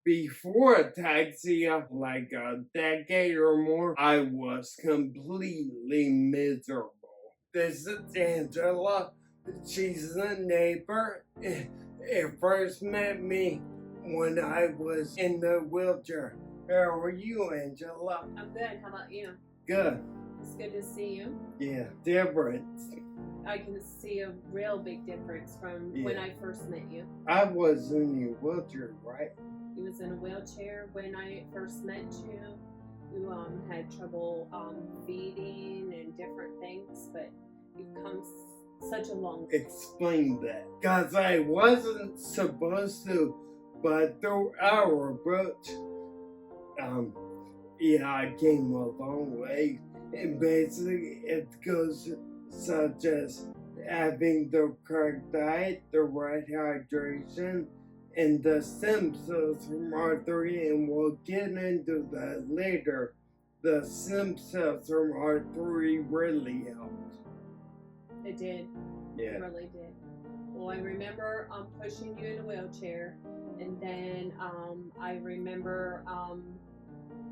before Ataxia, like a decade or more, I was completely miserable. This is Angela. She's a neighbor. It first met me when I was in the wheelchair. How are you, Angela? I'm good. How about you? Good. It's good to see you. Yeah, different. I can see a real big difference from when I first met you. I was in your wheelchair, right? You was in a wheelchair when I first met you. You had trouble feeding and different things, but you've come such a long way. Explain that. Because I wasn't supposed to, but through our approach, I came a long way. And basically, it goes such as having the correct diet, the right hydration, and the stem cells from R3, and we'll get into that later. The stem cells from R3 really helped. It did. Yeah. It really did. Well, I remember pushing you in a wheelchair, and then I remember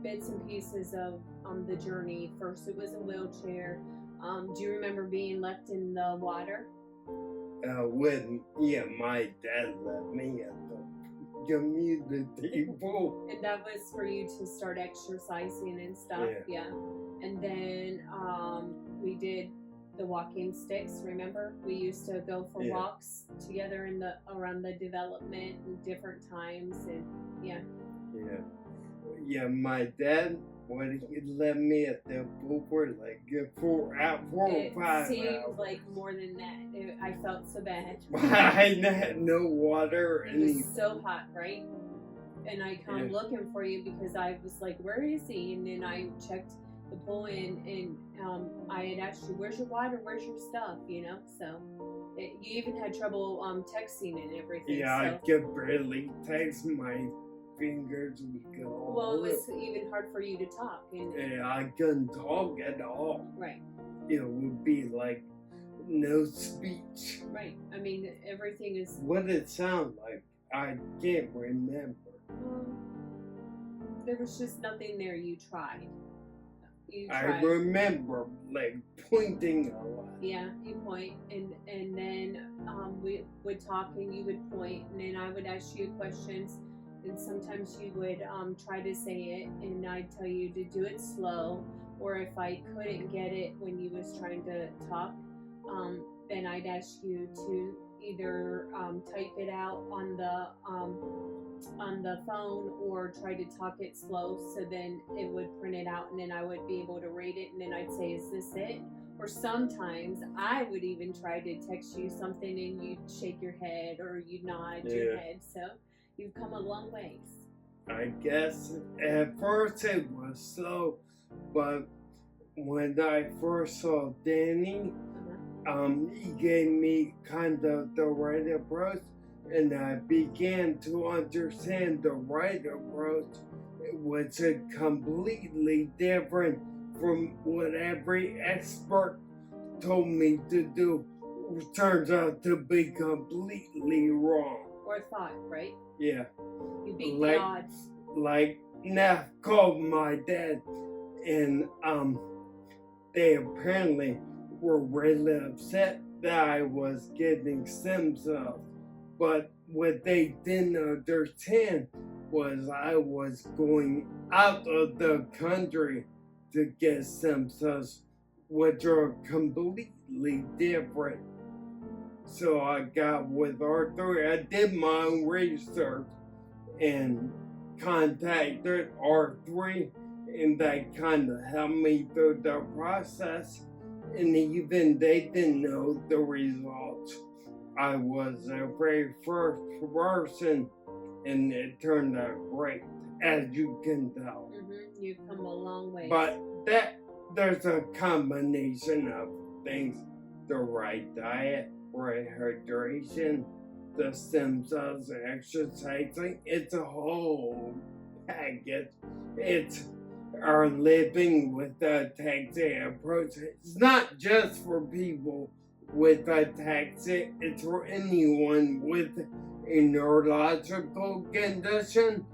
bits and pieces of the journey. First, it was a wheelchair. Do you remember being left in the water? My dad left me at the community pool. And that was for you to start exercising and stuff. Yeah. And then we did the walking sticks. Remember, we used to go for walks together around the development and different times, and my dad, when he left me at the pool for like 4 or 5 hours. It seemed like more than that. I felt so bad. I had no water. It was so hot, right? And I come looking for you because I was like, where is he? And then I checked the pool and I had asked you, where's your water? Where's your stuff? So you even had trouble texting and everything. Yeah, I could barely text. My fingers would go. Well, it was even hard for you to talk. I couldn't talk at all. Right. It would be like no speech. Right. I mean, everything is... What did it sound like? I can't remember. There was just nothing there. You tried. I remember like pointing a lot. Yeah, you point, and then we would talk, and you would point, and then I would ask you questions. And sometimes you would try to say it, and I'd tell you to do it slow, or if I couldn't get it when you was trying to talk, then I'd ask you to either type it out on the phone or try to talk it slow, so then it would print it out, and then I would be able to read it, and then I'd say, is this it? Or sometimes I would even try to text you something, and you'd shake your head or you'd nod your head. So you've come a long ways. I guess at first it was slow, but when I first saw Danny, he gave me kind of the right approach, and I began to understand the right approach, which is completely different from what every expert told me to do, which turns out to be completely wrong. Or thought, right? Yeah. You beat the odds. Like, Neff called my dad, and they apparently were really upset that I was getting stem cells. But what they didn't understand was I was going out of the country to get stem cells, which are completely different. So I got with R3. I did my own research and contacted R3, and that kind of helped me through the process. And even they didn't know the results. I was the very first person, and it turned out great, as you can tell. You've come a long way. But there's a combination of things: the right diet, right hydration, the stem cells, exercising. It's a whole package. It's our living with the Ataxia approach. It's not just for people with Ataxia, it's for anyone with a neurological condition,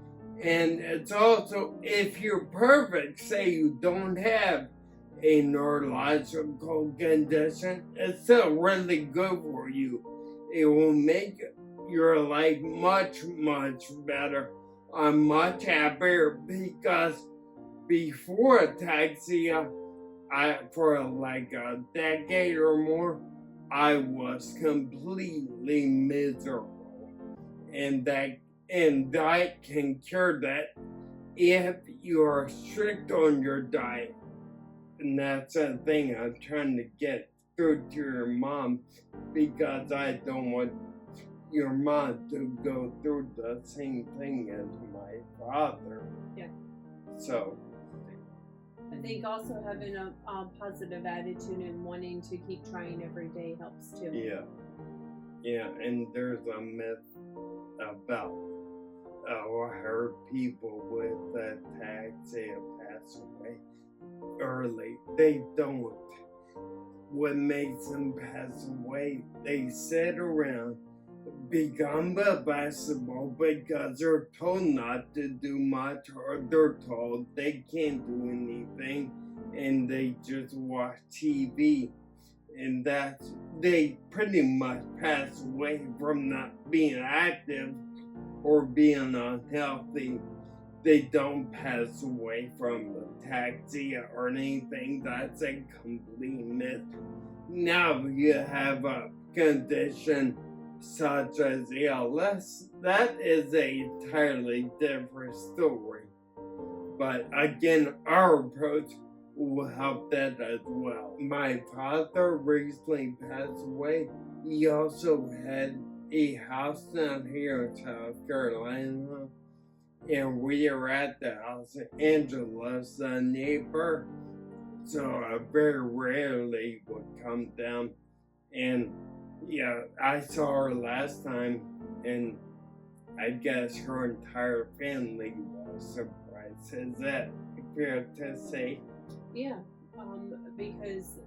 And it's also, if you're perfect, say you don't have a neurological condition, it's still really good for you. It will make your life much, much better. I'm much happier because before ataxia, for like a decade or more, I was completely miserable, and diet can cure that if you are strict on your diet. And that's a thing I'm trying to get through to your mom, because I don't want your mom to go through the same thing as my father. Yeah. So I think also having a positive attitude and wanting to keep trying every day helps too. yeah, and there's a myth about I heard people with ataxia pass away early. They don't. What makes them pass away? They sit around, become a basketball because they're told not to do much, or they're told they can't do anything, and they just watch TV. And they pretty much pass away from not being active or being unhealthy. They don't pass away from ataxia or anything. That's a complete myth. Now you have a condition such as ALS, that is a entirely different story. But again, our approach will help that as well. My father recently passed away. He also had a house down here in South Carolina, and we are at the house. Angela's a neighbor, so I very rarely would come down. And yeah, I saw her last time, and I guess her entire family was surprised. Is that fair to say? Yeah, because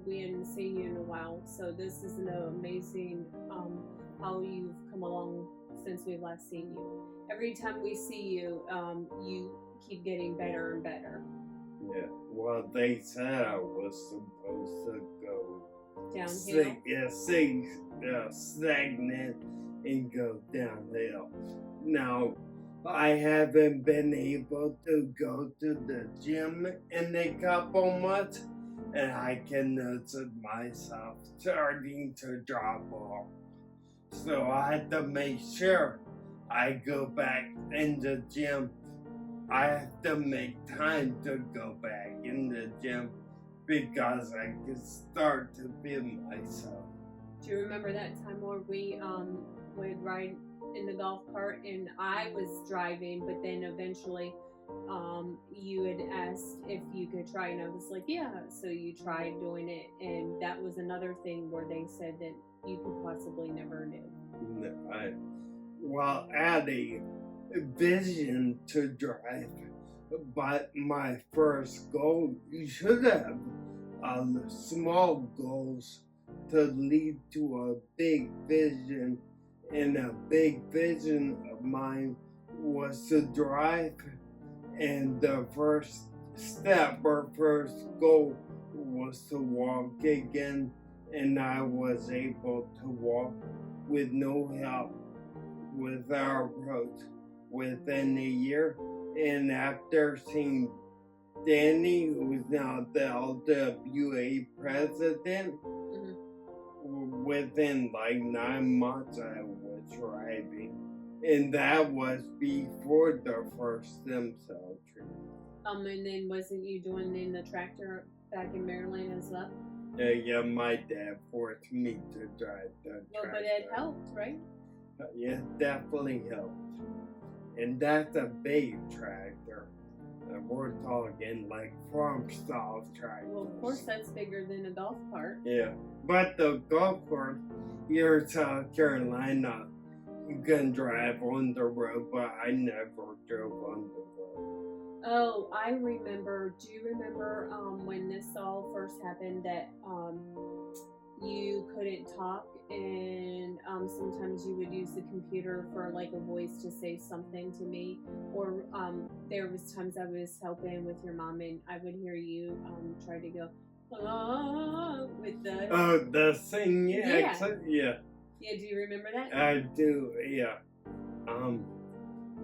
we hadn't seen you in a while, so this is an amazing how you've come along since we've last seen you. Every time we see you, you keep getting better and better. Yeah, well, they said I was supposed to go Downhill. Stagnant and go downhill. Now, I haven't been able to go to the gym in a couple months, and I can notice myself starting to drop off. So I had to make sure I go back in the gym. I have to make time to go back in the gym because I can start to feel myself. Do you remember that time where we would ride in the golf cart and I was driving, but then eventually you had asked if you could try, and I was like, yeah. So you tried doing it, and that was another thing where they said that you could possibly never do. I had a vision to drive, but my first goal, you should have small goals to lead to a big vision, and a big vision of mine was to drive, and the first step or first goal was to walk again, and I was able to walk with no help with our approach within a year. And after seeing Danny, who is now the LWA president, within like 9 months I was driving. And that was before the first stem cell treatment. And then wasn't you doing in the tractor back in Maryland as well? Yeah, my dad forced me to drive the tractor. Well, but it helped, right? Yeah, definitely helped. And that's a big tractor. We're talking like farm style tractors. Well, of course, that's bigger than a golf cart. Yeah, but the golf cart here in South Carolina, you can drive on the road, but I never drove on the road. Oh, I remember. Do you remember when this all first happened that you couldn't talk and sometimes you would use the computer for like a voice to say something to me, or there was times I was helping with your mom and I would hear you try to go with the The singing Yeah. accent? Yeah, yeah. Do you remember that? I do, yeah.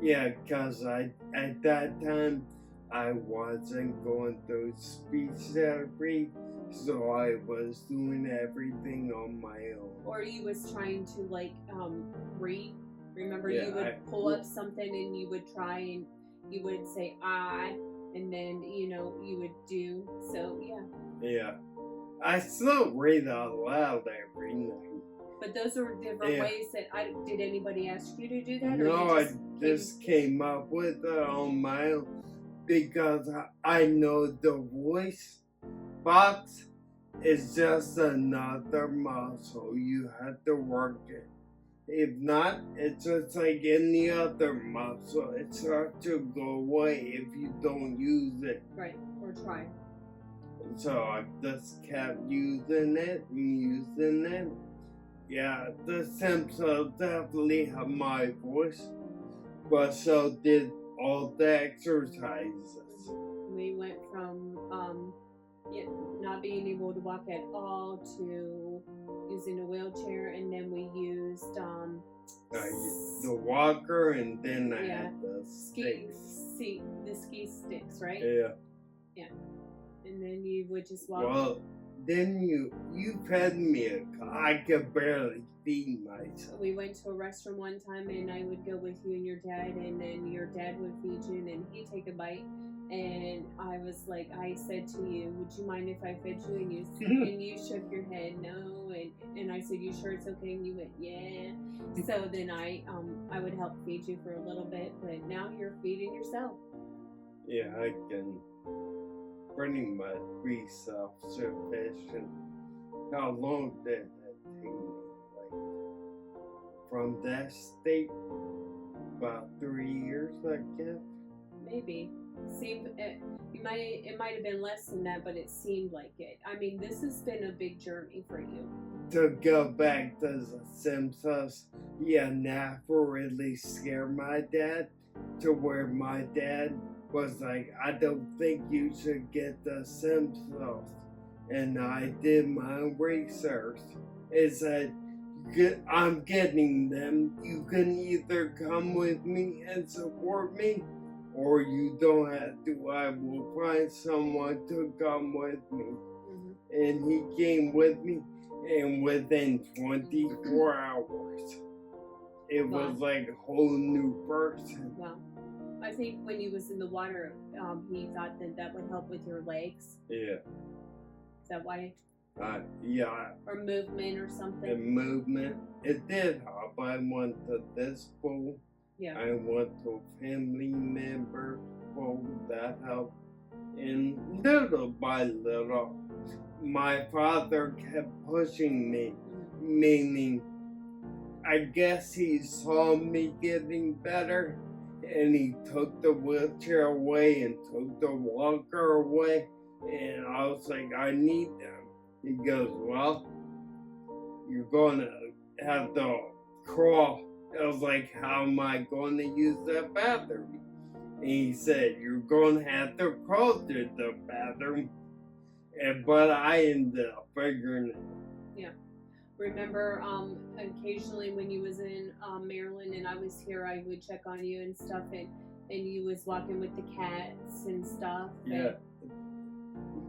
Yeah, because at that time, I wasn't going through speech therapy, so I was doing everything on my own. Or you was trying to like read. Remember, Yeah, you would pull up something and you would try and you would say I, and then you would do. So yeah. Yeah. I still read out loud every night. But those are different Yeah. ways that did anybody ask you to do that? No, or I you just came up with it on my own because I know the voice box is just another muscle. You have to work it. If not, it's just like any other muscle. It starts to go away if you don't use it. right, or try. So I just kept using it and using it. Yeah, the Simpsons definitely have my voice, but so did all the exercises. We went from not being able to walk at all to using a wheelchair, and then we used The walker, and then I Yeah. had the sticks. the ski sticks, right? Yeah. And then you would just walk. Well, then you fed me I could barely feed myself. We went to a restaurant one time, and I would go with you and your dad, and then your dad would feed you, and then he'd take a bite. And I was like, I said to you, would you mind if I fed you? And you shook your head no. And I said, you sure it's okay? And you went, yeah. So then I would help feed you for a little bit, but now you're feeding yourself. Yeah, I can pretty much be self-sufficient. How long did that take me? Like, from that state, about 3 years, I guess. Maybe. It might have been less than that, but it seemed like it. I mean, this has been a big journey for you. To go back to the Simpsons, yeah, never really scared my dad to where my dad was like, I don't think you should get the Simpsons. And I did my research. It said, I'm getting them. You can either come with me and support me, or you don't have to. I will find someone to come with me. Mm-hmm. And he came with me, and within 24 hours, it was like a whole new person. Wow. I think when you was in the water, he thought that would help with your legs. Yeah. Is that why? Yeah. Or movement or something? The movement. It did help. I went to this pool. Yeah. I went to a family member pool that helped. And little by little, my father kept pushing me, meaning I guess he saw me getting better, and he took the wheelchair away and took the walker away, and I was like, I need them. He goes, well, you're gonna have to crawl. I was like, how am I going to use the bathroom? And he said, you're going to have to crawl to the bathroom. But I ended up figuring it. Yeah. Remember, occasionally when you was in Maryland and I was here, I would check on you and stuff, and you was walking with the cats and stuff. Yeah.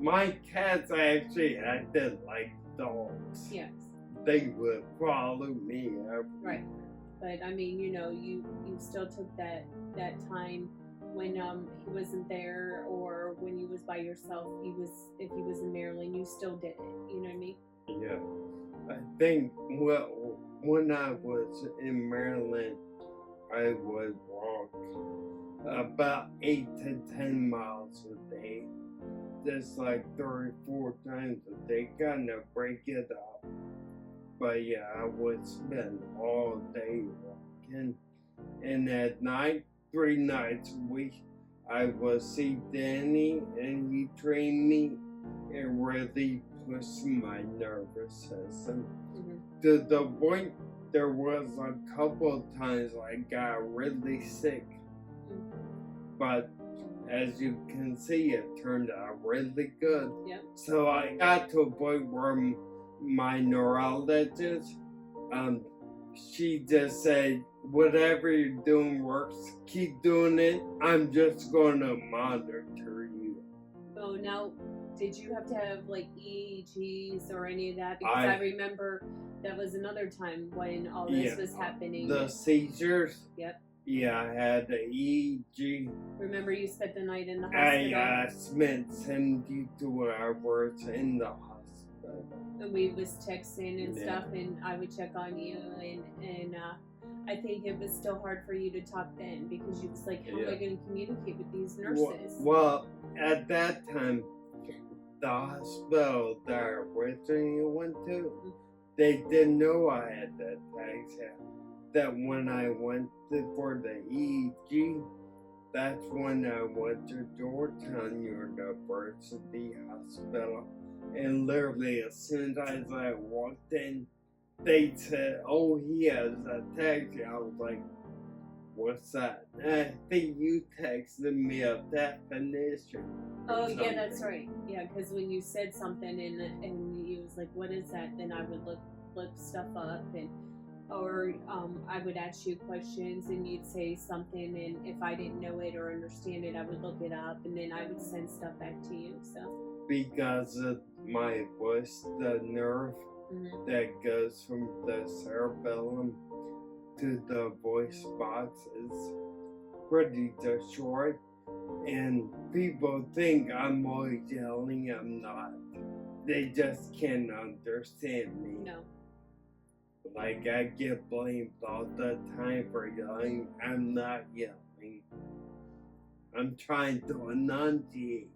My cats actually acted like dogs. Yes. They would follow me everywhere. Right. But I mean, you still took that time when he wasn't there, or when you was by yourself. If he was in Maryland, you still did it. You know what I mean? Yeah. I think when I was in Maryland, I would walk about 8 to 10 miles a day, just like 3 or 4 times a day, kind of break it up. But yeah, I would spend all day walking, and at night, 3 nights a week, I would see Danny, and he trained me and really pushed my nervous system. Mm-hmm. to the point there was a couple of times I got really sick. But as you can see, it turned out really good. Yep. So I got to a point where my neurologist, she just said, whatever you're doing works, keep doing it. I'm just going to monitor you. Oh, now, did you have to have like EEGs or any of that? Because I remember that was another time when all this was happening. The seizures? Yep. Yeah, I had the EEG. Remember you spent the night in the hospital? I spent 72 hours in the hospital. And we was texting and stuff, and I would check on you, and I think it was still hard for you to talk then, because you was like, how am I going to communicate with these nurses? Well, at that time, the hospital that I originally went to, they didn't know I had that Ataxia. That when I went for the EEG, that's when I went to Georgetown University Hospital. And literally, as soon as I walked in, they said, oh, he has Ataxia. I was like, what's that? And I think you texted me a definition. Oh, yeah, that's right. Yeah, because when you said something and you was like, what is that? Then I would look stuff up, or I would ask you questions and you'd say something, and if I didn't know it or understand it, I would look it up, and then I would send stuff back to you. So because of my voice, the nerve that goes from the cerebellum to the voice box is pretty short, and people think I'm always yelling. I'm not. They just can't understand me. No. Like, I get blamed all the time for yelling. I'm not yelling. I'm trying to enunciate.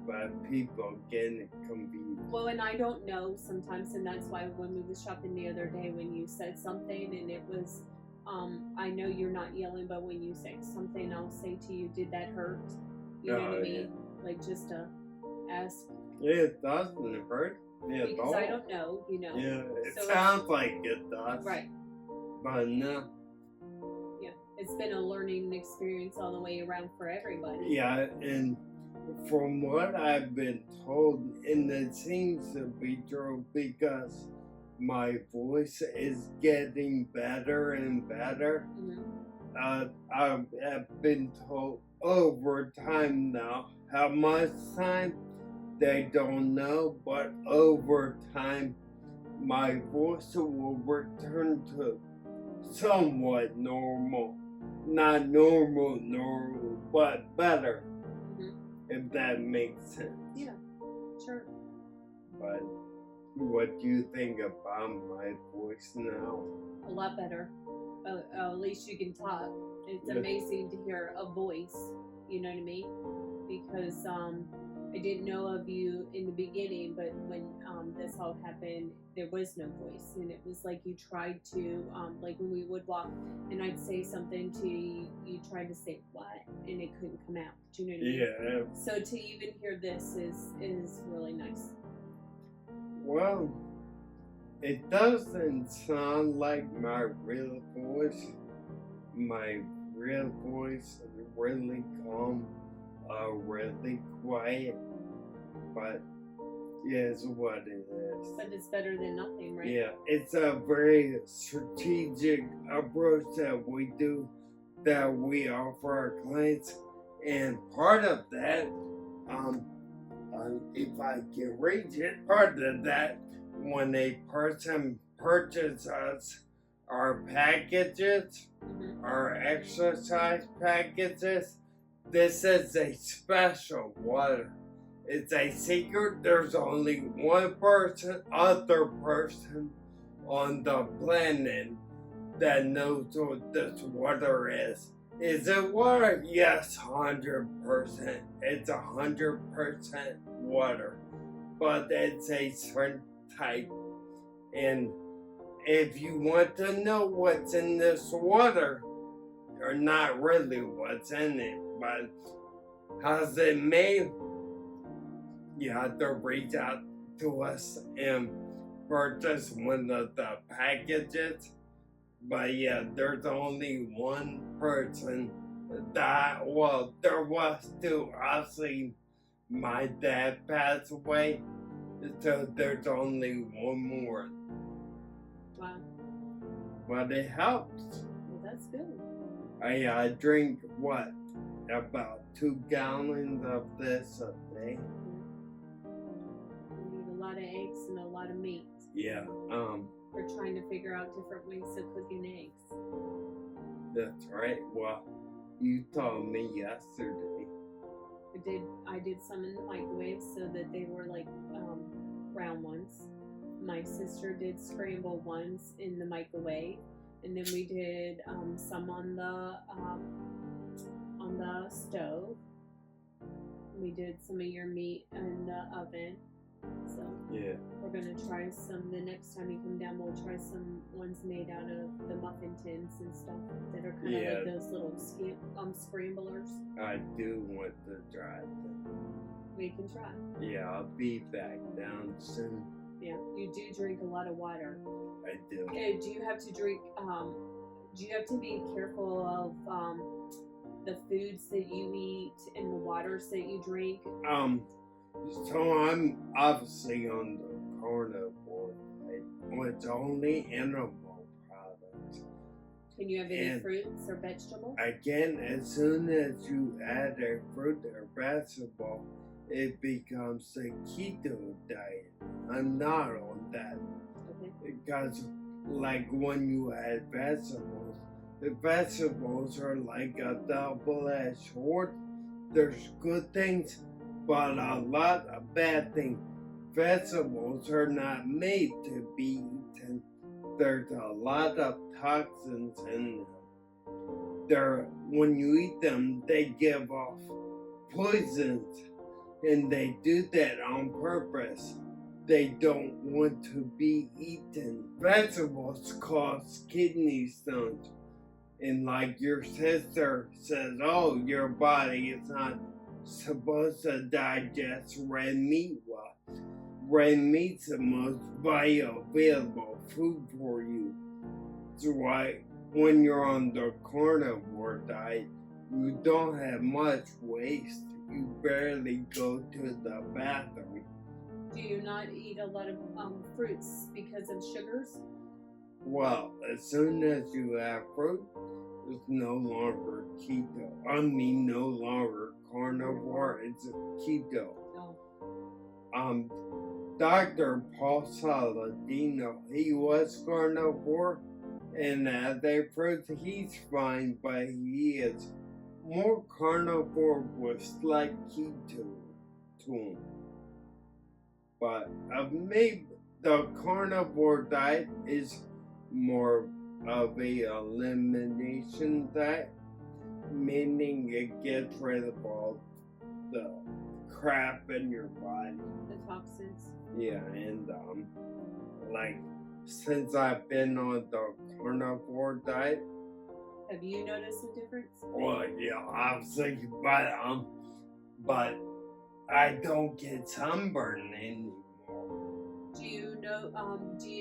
But people get confused. Well, and I don't know sometimes, and that's why when we was shopping the other day, when you said something and it was, I know you're not yelling, but when you say something, I'll say to you, did that hurt? You know what I mean? Like, just to ask. It doesn't hurt. Because I don't know, Yeah, it sounds like it does. Right. But no. Yeah, it's been a learning experience all the way around for everybody. Yeah, and from what I've been told, and it seems to be true, because my voice is getting better and better. I have been told over time now. How much time? They don't know, but over time, my voice will return to somewhat normal. Not normal, but better. If that makes sense. Yeah, sure. But what do you think about my voice now? A lot better. At least you can talk. It's amazing to hear a voice, you know what I mean? Because I didn't know of you in the beginning, but when this all happened, there was no voice, and it was like you tried to, like when we would walk, and I'd say something to you, you tried to say what, and it couldn't come out. Do you know what I mean? Yeah. So to even hear this is really nice. Well, it doesn't sound like my real voice. My real voice is really calm. Really quiet, but is what it is. But it's better than nothing, right? Yeah, it's a very strategic approach that we do, that we offer our clients, and part of that, if I can reach it, part of that, when a person purchases our packages, our exercise packages, this is a special water. It's a secret. There's only one other person on the planet that knows what this water is. Is it water? Yes, 100%. It's 100% water. But it's a certain type. And if you want to know what's in this water, or not really what's in it, but how's it made, you have to reach out to us, and purchase one of the packages. But yeah, there's only one person that, well, there was two. Obviously, my dad passed away, so there's only one more. Wow. But it helps. Well, that's good. I drink what? About 2 gallons of this a day. You need a lot of eggs and a lot of meat. Yeah. We're trying to figure out different ways of cooking eggs. That's right. Well, you told me yesterday. I did some in the microwave so that they were like brown ones. My sister did scrambled ones in the microwave, and then we did some on the stove. We did some of your meat in the oven. So Yeah. we're gonna try some the next time you come down. We'll try some ones made out of the muffin tins and stuff that are kind of Yeah. like those little scramblers. I do want to try them. We can try. Yeah, I'll be back down soon. Yeah, you do drink a lot of water. I do. Do you have to drink? Do you have to be careful of the foods that you eat and the waters that you drink? So I'm obviously on the carnivore diet, which only animal products. Can you have any And fruits or vegetables? again, as soon as you add a fruit or vegetable, it becomes a keto diet. I'm not on that Okay. because, like, when you add vegetables, the vegetables are like a double-edged sword. There's good things, but a lot of bad things. Vegetables are not made to be eaten. There's a lot of toxins in them. When you eat them, they give off poisons, and they do that on purpose. They don't want to be eaten. Vegetables cause kidney stones. And like your sister says, oh, your body is not supposed to digest red meat well. Red meat's the most bioavailable food for you. That's why when you're on the carnivore diet, you don't have much waste. You barely go to the bathroom. Do you not eat a lot of fruits because of sugars? Well, as soon as you have fruit, it's no longer keto. I mean, no longer carnivore, it's keto. No. Dr. Paul Saladino, he was carnivore, and as a fruit, he's fine, but he is more carnivore with slight keto to him. But maybe the carnivore diet is more of a elimination diet, meaning it gets rid of all the crap in your body. The toxins. Yeah, and like since I've been on the carnivore diet, Have you noticed a difference? well, yeah, obviously, but I don't get sunburn anymore. Do you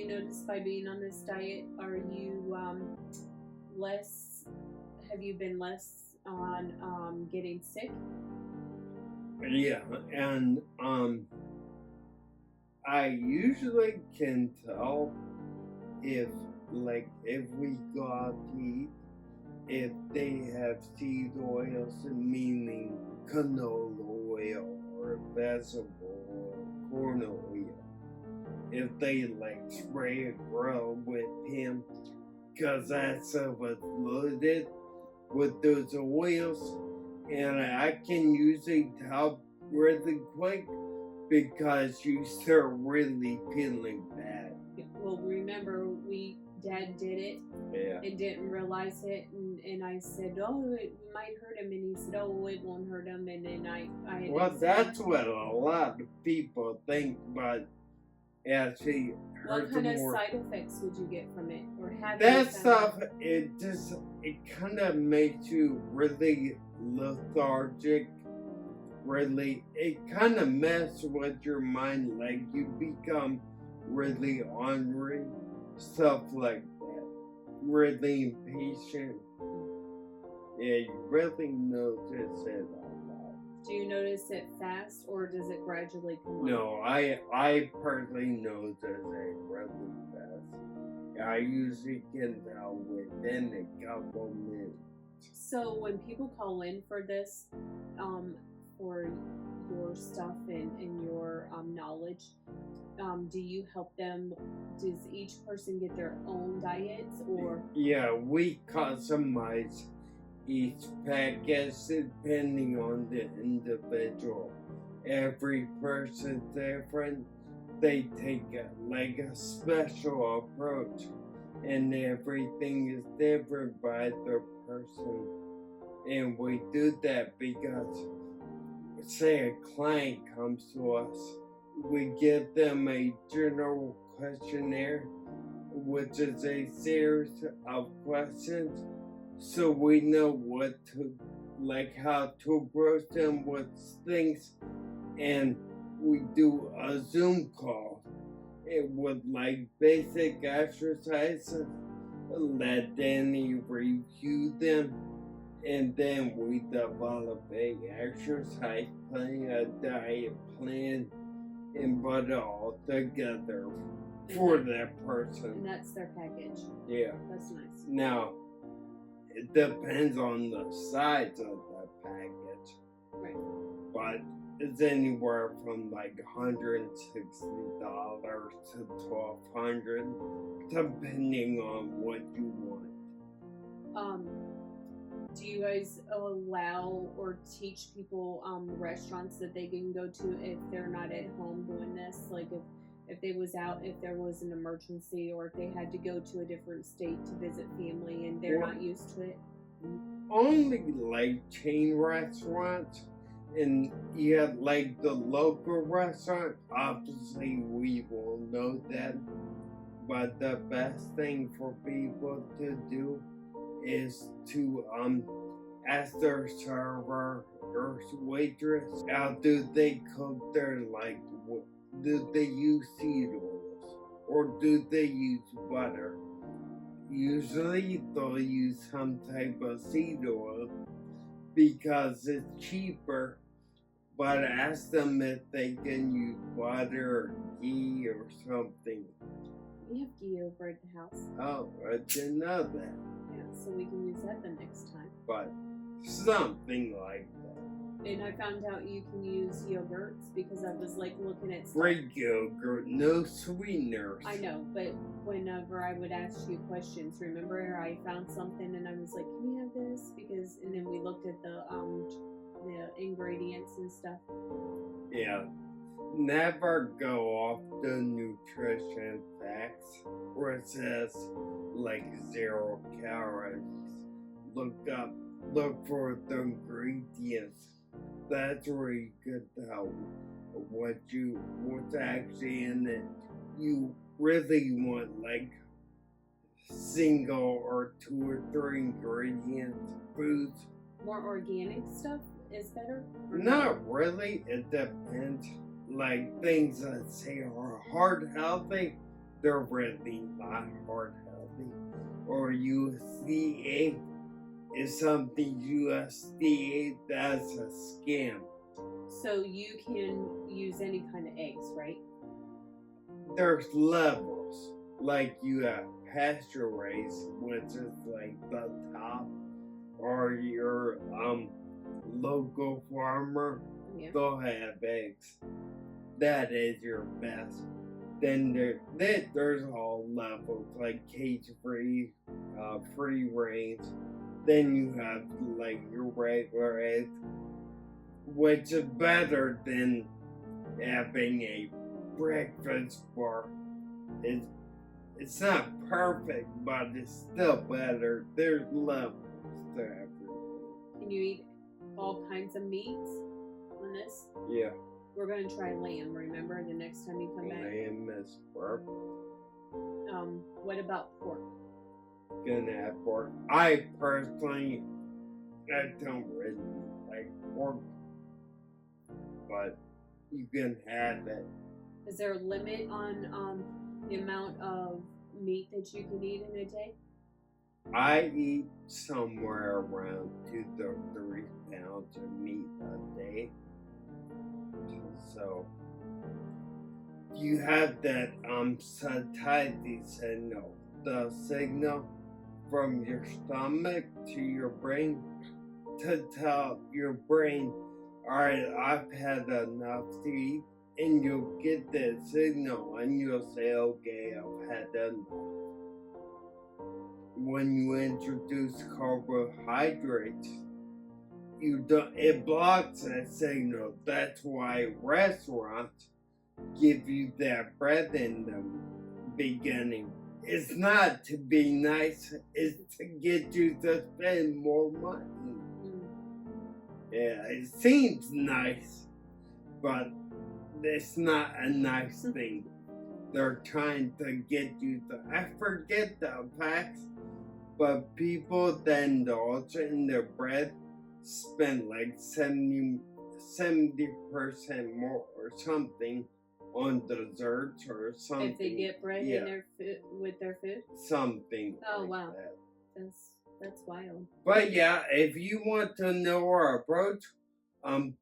notice by being on this diet, are you have you been less on getting sick? Yeah, and I usually can tell if we go out to eat, if they have seed oils, meaning canola oil or vegetable oil, corn oil. If they spray a grill with him, because that stuff was loaded with those oils, and I can usually tell really quick because you start really feeling bad. Well, remember, Dad did it Yeah. and didn't realize it, and I said, oh, it might hurt him, and he said, oh, it won't hurt him, and then I Well, that's what a lot of people think, but actually what hurts kind of more. side effects would you get from it, or have you That found? stuff, it kind of makes you really lethargic. Really, it kind of messes with your mind. Like you become really ornery, stuff like that. Really impatient. Yeah, you really notice it a lot. Do you notice it fast or does it gradually come on? No, I personally notice it really fast. I usually can tell within a couple minutes. So when people call in for this, for your stuff and your knowledge, do you help them? Does each person get their own diets or? Yeah, we customize each package depending on the individual. Every person's different. They take a special approach, and everything is different by the person. And we do that because, say, a client comes to us, we give them a general questionnaire, which is a series of questions, so we know what to, how to approach them with things. And we do a Zoom call with basic exercises, let Danny review them, and then we develop a exercise plan, a diet plan, and put it all together for that person. And that's their package. Yeah. That's nice. Now, it depends on the size of the package. Right. But it's anywhere from $160 to $1,200, depending on what you want. Do you guys allow or teach people restaurants that they can go to if they're not at home doing this? Like if they was out, if there was an emergency, or if they had to go to a different state to visit family and they're not used to it? Only chain restaurants, and you have the local restaurant. Obviously, we will know that. But the best thing for people to do is to ask their server or waitress, how do they cook their do they use seed oils or do they use butter? Usually they'll use some type of seed oil because it's cheaper, but ask them if they can use butter or ghee or something. We have ghee over at the house. Oh, I didn't know that. Yeah, so we can use that the next time. But something like that. And I found out you can use yogurts because I was looking at stuff. Greek yogurt, no sweeteners. I know, but whenever I would ask you questions, remember I found something and I was like, "Can you have this?" Because and then we looked at the ingredients and stuff. Yeah. Never go off the nutrition facts where it says 0 calories. Look for the ingredients. That's where you can tell what's actually in it. You really want single or 2 or 3 ingredient foods. More organic stuff is better? Not really. It depends. Things that say are heart healthy, they're really not heart healthy. Or USDA is something USDA, that's a scam. So you can use any kind of eggs, right? There's levels. You have pasture raised, which is the top, or your local farmer. Yeah. They'll have eggs. That is your best. Then there's all levels cage free, free range. Then you have your regular eggs, which is better than having a breakfast bar. It's not perfect, but it's still better. There's levels to everything. Can you eat all kinds of meats on this? Yeah. We're going to try lamb, remember, the next time you come back? Lamb is perfect. What about pork? Gonna have pork. I personally, I don't really like pork, but you can have it. Is there a limit on the amount of meat that you can eat in a day? I eat somewhere around 2 to 3 pounds of meat a day. So you have that satiety signal, the signal from your stomach to your brain to tell your brain, all right, I've had enough to eat, and you'll get that signal and you'll say, okay, I've had enough. When you introduce carbohydrates, it blocks that signal. That's why restaurants give you that bread in the beginning. It's not to be nice, it's to get you to spend more money. Yeah, it seems nice, but it's not a nice thing. They're trying to get you to, I forget the facts, but people that indulge in their bread spend like 70% more or something on desserts or something. If they get bread in their food with their food? Something. Oh, like wow. That. That's wild. But yeah, if you want to know our approach,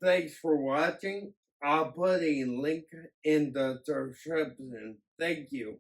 thanks for watching. I'll put a link in the description. Thank you.